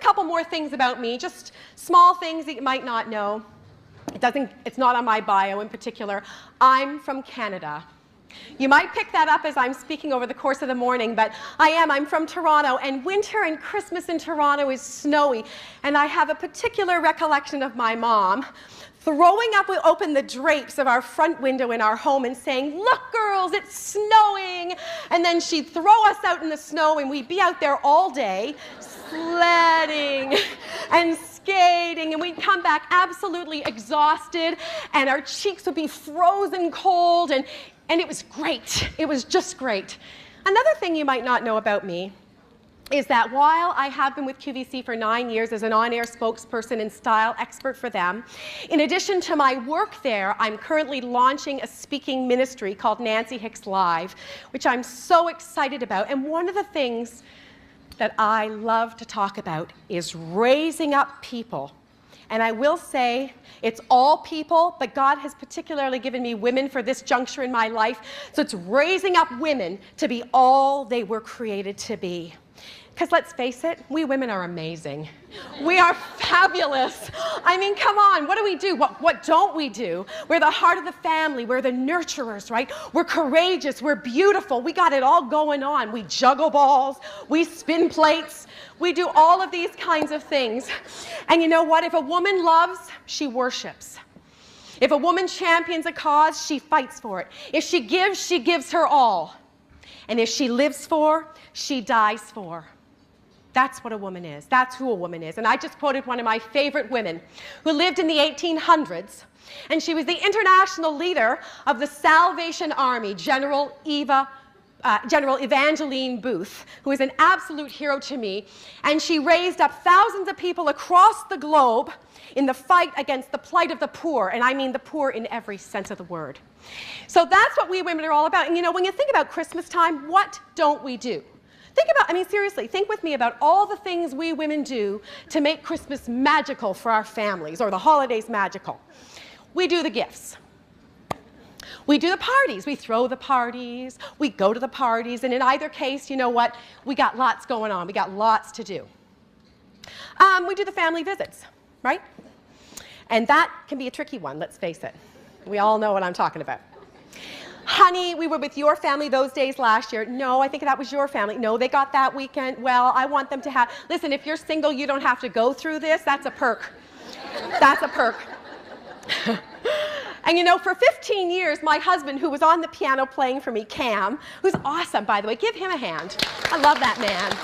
couple more things about me, just small things that you might not know. It's not on my bio in particular. I'm from Canada. You might pick that up as I'm speaking over the course of the morning, but I'm from Toronto, and winter and Christmas in Toronto is snowy, and I have a particular recollection of my mom throwing open the drapes of our front window in our home and saying, "Look, girls, it's snowing." And then she'd throw us out in the snow, and we'd be out there all day sledding and skating, and we'd come back absolutely exhausted, and our cheeks would be frozen cold, and it was great. It was just great. Another thing you might not know about me is that while I have been with QVC for 9 years as an on-air spokesperson and style expert for them, in addition to my work there, I'm currently launching a speaking ministry called Nancy Hicks Live, which I'm so excited about. And one of the things that I love to talk about is raising up people. And I will say, it's all people, but God has particularly given me women for this juncture in my life. So it's raising up women to be all they were created to be. Because let's face it, we women are amazing. We are fabulous. I mean, come on, what do we do? What don't we do? We're the heart of the family. We're the nurturers, right? We're courageous. We're beautiful. We got it all going on. We juggle balls. We spin plates. We do all of these kinds of things. And you know what? If a woman loves, she worships. If a woman champions a cause, she fights for it. If she gives her all. And if she lives for, she dies for. That's what a woman is. That's who a woman is. And I just quoted one of my favorite women who lived in the 1800s, and she was the international leader of the Salvation Army, General Evangeline Booth, who is an absolute hero to me. And she raised up thousands of people across the globe in the fight against the plight of the poor, and I mean the poor in every sense of the word. So that's what we women are all about. And you know, when you think about Christmas time, what don't we do? Seriously, think with me about all the things we women do to make Christmas magical for our families, or the holidays magical. We do the gifts. We do the parties. We throw the parties. We go to the parties. And in either case, you know what? We got lots going on. We got lots to do. We do the family visits, right? And that can be a tricky one, let's face it. We all know what I'm talking about. Honey, we were with your family those days last year. No, I think that was your family. No, they got that weekend. Well, I want them to have... Listen, if you're single, you don't have to go through this. That's a perk. That's a perk. And you know, for 15 years, my husband, who was on the piano playing for me, Cam, who's awesome, by the way. Give him a hand. I love that man.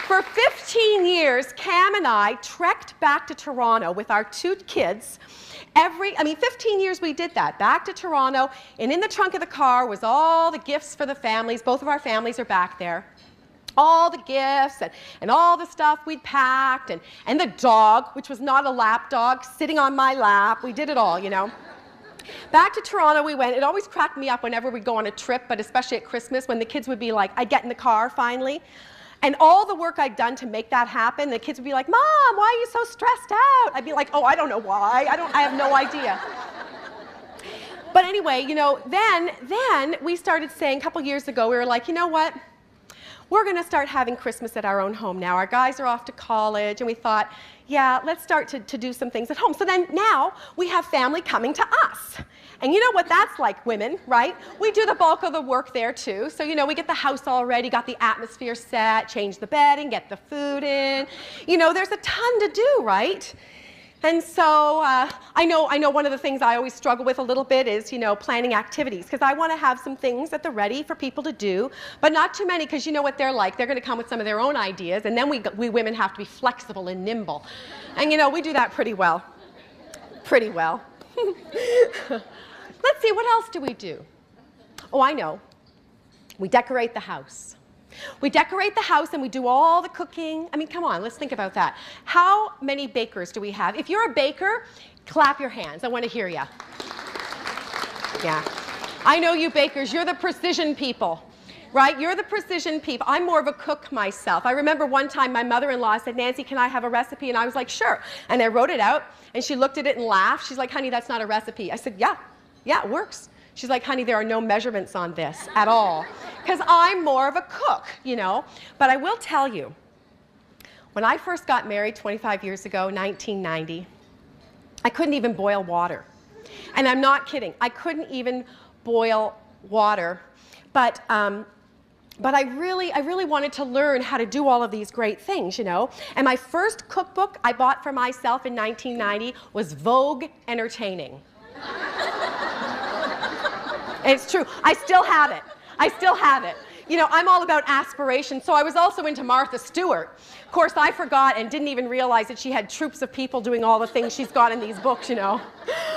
For 15 years, Cam and I trekked back to Toronto with our 2 kids. 15 years we did that, back to Toronto, and in the trunk of the car was all the gifts for the families. Both of our families are back there. All the gifts and all the stuff we'd packed, and the dog, which was not a lap dog, sitting on my lap. We did it all, you know. Back to Toronto we went. It always cracked me up whenever we'd go on a trip, but especially at Christmas, when the kids would be like, I'd get in the car finally, and all the work I'd done to make that happen, the kids would be like, Mom, why are you so stressed out? I'd be like, oh, I don't know why. I have no idea. But anyway, you know, then we started saying, a couple years ago, we were like, you know what? We're going to start having Christmas at our own home now. Our guys are off to college, and we thought, yeah, let's start to do some things at home. So then now we have family coming to us. And you know what that's like, women, right? We do the bulk of the work there too. So, you know, we get the house all ready, got the atmosphere set, change the bedding, get the food in. You know, there's a ton to do, right? And so I know one of the things I always struggle with a little bit is, you know, planning activities, because I want to have some things at the ready for people to do, but not too many, because you know what they're like. They're going to come with some of their own ideas, and then we women have to be flexible and nimble. And, you know, we do that pretty well. Pretty well. Let's see, what else do we do? Oh, I know. We decorate the house. We decorate the house and we do all the cooking. I mean, come on, let's think about that. How many bakers do we have? If you're a baker, clap your hands. I want to hear you. Yeah. I know you bakers. You're the precision people, right? You're the precision people. I'm more of a cook myself. I remember one time my mother-in-law said, Nancy, can I have a recipe? And I was like, sure. And I wrote it out, and she looked at it and laughed. She's like, honey, that's not a recipe. I said, yeah, it works. She's like, honey, there are no measurements on this at all. Because I'm more of a cook, you know. But I will tell you, When I first got married 25 years ago, 1990, I couldn't even boil water. And I'm not kidding. I couldn't even boil water. But I really wanted to learn how to do all of these great things, you know. And my first cookbook I bought for myself in 1990 was Vogue Entertaining. It's true. I still have it. I still have it. You know, I'm all about aspiration, so I was also into Martha Stewart. Of course, I forgot and didn't even realize that she had troops of people doing all the things she's got in these books, you know.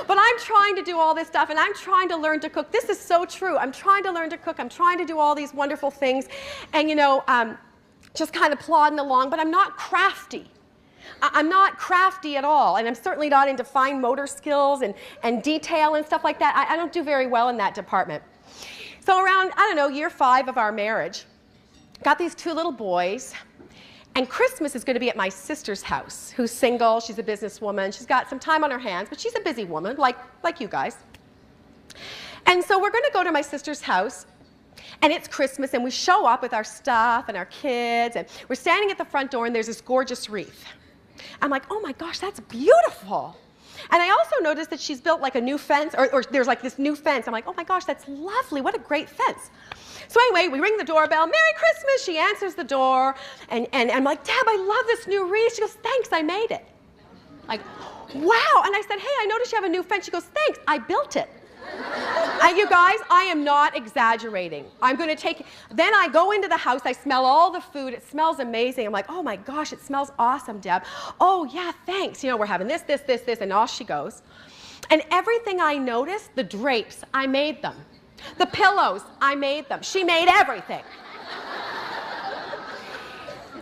But I'm trying to do all this stuff, and I'm trying to learn to cook. This is so true. I'm trying to learn to cook. I'm trying to do all these wonderful things, and, you know, just kind of plodding along, but I'm not crafty. I'm not crafty at all, and I'm certainly not into fine motor skills and detail and stuff like that. I don't do very well in that department. So around, I don't know, year 5 of our marriage, got these 2 little boys, and Christmas is going to be at my sister's house, who's single. She's a businesswoman. She's got some time on her hands, but she's a busy woman, like you guys. And so we're going to go to my sister's house, and it's Christmas, and we show up with our stuff and our kids, and we're standing at the front door, and there's this gorgeous wreath. I'm like, oh my gosh, that's beautiful. And I also noticed that she's built like a new fence, or there's like this new fence. I'm like, oh my gosh, that's lovely. What a great fence. So anyway, we ring the doorbell. Merry Christmas. She answers the door. And I'm like, Deb, I love this new wreath. She goes, thanks, I made it. Like, wow. And I said, hey, I noticed you have a new fence. She goes, thanks, I built it. You guys, I am not exaggerating. I'm going to take, then I go into the house, I smell all the food, it smells amazing. I'm like, oh my gosh, it smells awesome, Deb. Oh yeah, thanks. You know, we're having this, and off she goes. And everything I noticed, the drapes, I made them. The pillows, I made them. She made everything.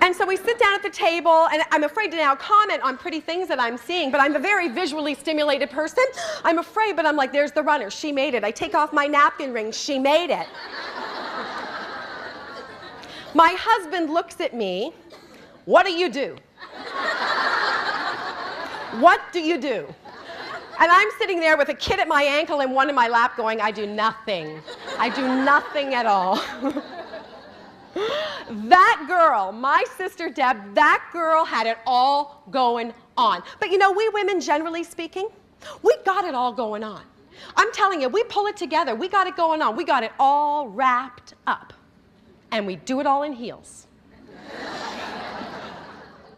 And so we sit down at the table, and I'm afraid to now comment on pretty things that I'm seeing, but I'm a very visually stimulated person. I'm afraid, but I'm like, there's the runner. She made it. I take off my napkin ring. She made it. My husband looks at me. What do you do? What do you do? And I'm sitting there with a kid at my ankle and one in my lap going, I do nothing. I do nothing at all. That girl, my sister Deb, that girl had it all going on. But you know, we women, generally speaking, we got it all going on. I'm telling you, we pull it together. We got it going on. We got it all wrapped up. And we do it all in heels.